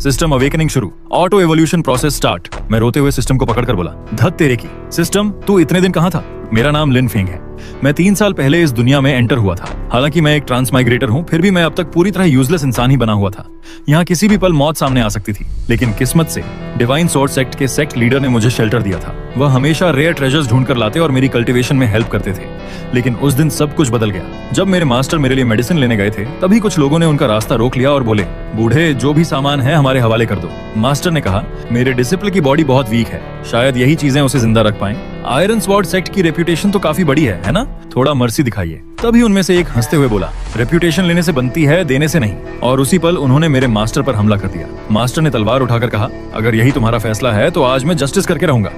System awakening शुरू, auto evolution process start. मैं रोते हुए सिस्टम को पकड़कर बोला, धत तेरे की। सिस्टम, तू इतने दिन कहाँ था? मेरा नाम लिन फेंग है। मैं 3 साल पहले इस दुनिया में एंटर हुआ था। हालांकि मैं एक ट्रांसमाइग्रेटर हूँ, फिर भी मैं अब तक पूरी तरह यूजलेस इंसान ही बना हुआ था। यहाँ किसी भी पल मौत सामने आ सकती थी, लेकिन किस्मत से डिवाइन स्वॉर्ड सेक्ट के सेक्ट लीडर ने मुझे शेल्टर दिया था। वह हमेशा रेयर ट्रेजर्स ढूंढ कर लाते और मेरी कल्टीवेशन में हेल्प करते थे। लेकिन उस दिन सब कुछ बदल गया। जब मेरे मास्टर मेरे लिए मेडिसिन लेने गए थे, तभी कुछ लोगों ने उनका रास्ता रोक लिया और बोले, बूढ़े, जो भी सामान है हमारे हवाले कर दो। मास्टर ने कहा, मेरे डिसिपल की बॉडी बहुत वीक है, शायद यही चीजें उसे जिंदा रख पाएं। आयरन स्वॉर्ड सेक्ट की रेप्यूटेशन तो काफी बड़ी है ना? थोड़ा मर्सी दिखाइए। तभी उनमें से एक हंसते हुए बोला, रेप्यूटेशन लेने से बनती है, देने से नहीं। और उसी पल उन्होंने मेरे मास्टर पर हमला कर दिया। मास्टर ने तलवार उठाकर कहा, अगर यही तुम्हारा फैसला है तो आज मैं जस्टिस करके रहूंगा।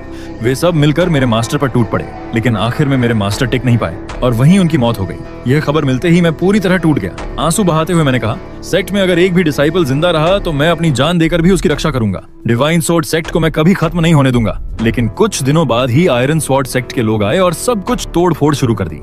वे सब मिलकर मेरे मास्टर पर टूट पड़े, लेकिन आखिर में मेरे मास्टर टिक नहीं पाए और वहीं उनकी मौत हो गई। यह खबर मिलते ही मैं पूरी तरह टूट गया। आंसू बहाते हुए मैंने कहा, सेक्ट में अगर एक भी डिसाइपल जिंदा रहा तो मैं अपनी जान देकर भी उसकी रक्षा करूंगा। डिवाइन स्वॉर्ड सेक्ट को मैं कभी खत्म नहीं होने दूंगा। लेकिन कुछ दिनों बाद ही आयरन स्वॉर्ड सेक्ट के लोग आए और सब कुछ तोड़ फोड़ शुरू कर दी।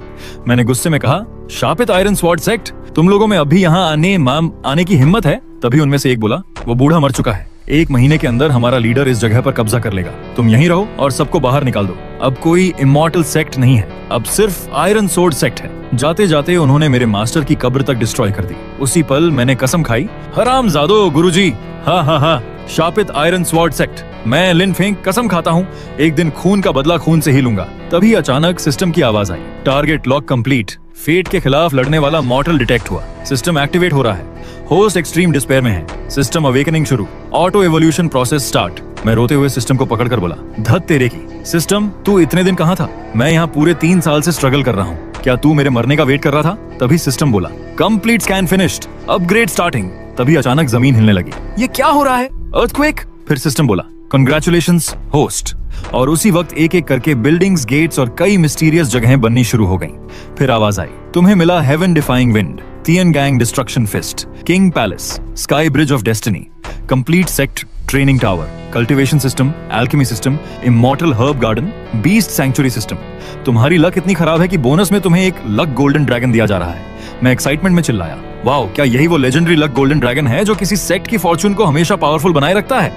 मैंने गुस्से में कहा, शापित आयरन स्वॉर्ड सेक्ट, तुम लोगों में अभी यहाँ आने की हिम्मत है? तभी उनमें से एक बोला, वो बूढ़ा मर चुका है। 1 महीने के अंदर हमारा लीडर इस जगह पर कब्जा कर लेगा। तुम यहीं रहो और सबको बाहर निकाल दो। अब कोई इमॉर्टल सेक्ट नहीं है, अब सिर्फ आयरन स्वॉर्ड सेक्ट है। जाते जाते उन्होंने मेरे मास्टर की कब्र तक डिस्ट्रॉय कर दी। उसी पल मैंने कसम खाई, हरामजादो गुरुजी, हाँ, शापित आयरन स्वॉर्ड सेक्ट, मैं लिन फेंग कसम खाता हूँ, एक दिन खून का बदला खून से ही लूंगा। तभी अचानक सिस्टम की आवाज आई, टारगेट लॉक कंप्लीट। फेट के खिलाफ लड़ने वाला मॉर्टल डिटेक्ट हुआ। सिस्टम एक्टिवेट हो रहा है। होस्ट एक्सट्रीम डिस्पेयर में है। सिस्टम अवेकनिंग शुरू, ऑटो एवोल्यूशन प्रोसेस स्टार्ट। मैं रोते हुए सिस्टम को पकड़कर बोला, धत तेरे की। सिस्टम, तू इतने दिन कहाँ था? मैं यहाँ पूरे 3 साल से स्ट्रगल कर रहा हूँ। क्या तू मेरे मरने का वेट कर रहा था? तभी सिस्टम बोला, complete scan finished, upgrade starting. तभी अचानक जमीन हिलने लगी। ये क्या हो रहा है? अर्थक्वेक? फिर सिस्टम बोला, कांग्रेचुलेशंस होस्ट। और उसी वक्त एक एक करके बिल्डिंग्स, गेट्स और कई मिस्टीरियस जगहें बननी शुरू हो गईं। फिर आवाज आई, तुम्हें मिला heaven defying wind, Tian Gang destruction fist, king palace, sky bridge of destiny, complete sect training tower, cultivation system, alchemy system, immortal herb garden, beast sanctuary system. तुम्हारी लक इतनी खराब है कि बोनस में तुम्हें एक लक गोल्डन ड्रैगन दिया जा रहा है। मैं एक्साइटमेंट में चिल्लाया, वाओ, क्या यही वो लेजेंडरी लक गोल्डन ड्रैगन है जो किसी सेक्ट की फॉर्चून को हमेशा पावरफुल बनाए रखता है?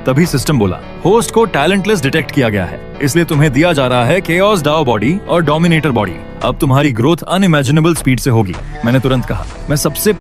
तभी सिस्टम बोला, होस्ट को टैलेंटलेस डिटेक्ट किया गया है, इसलिए तुम्हें दिया जा रहा है केओस डाओ बॉडी और डोमिनेटर बॉडी। अब तुम्हारी ग्रोथ अनइमेजिनेबल स्पीड से होगी। मैंने तुरंत कहा, मैं सबसे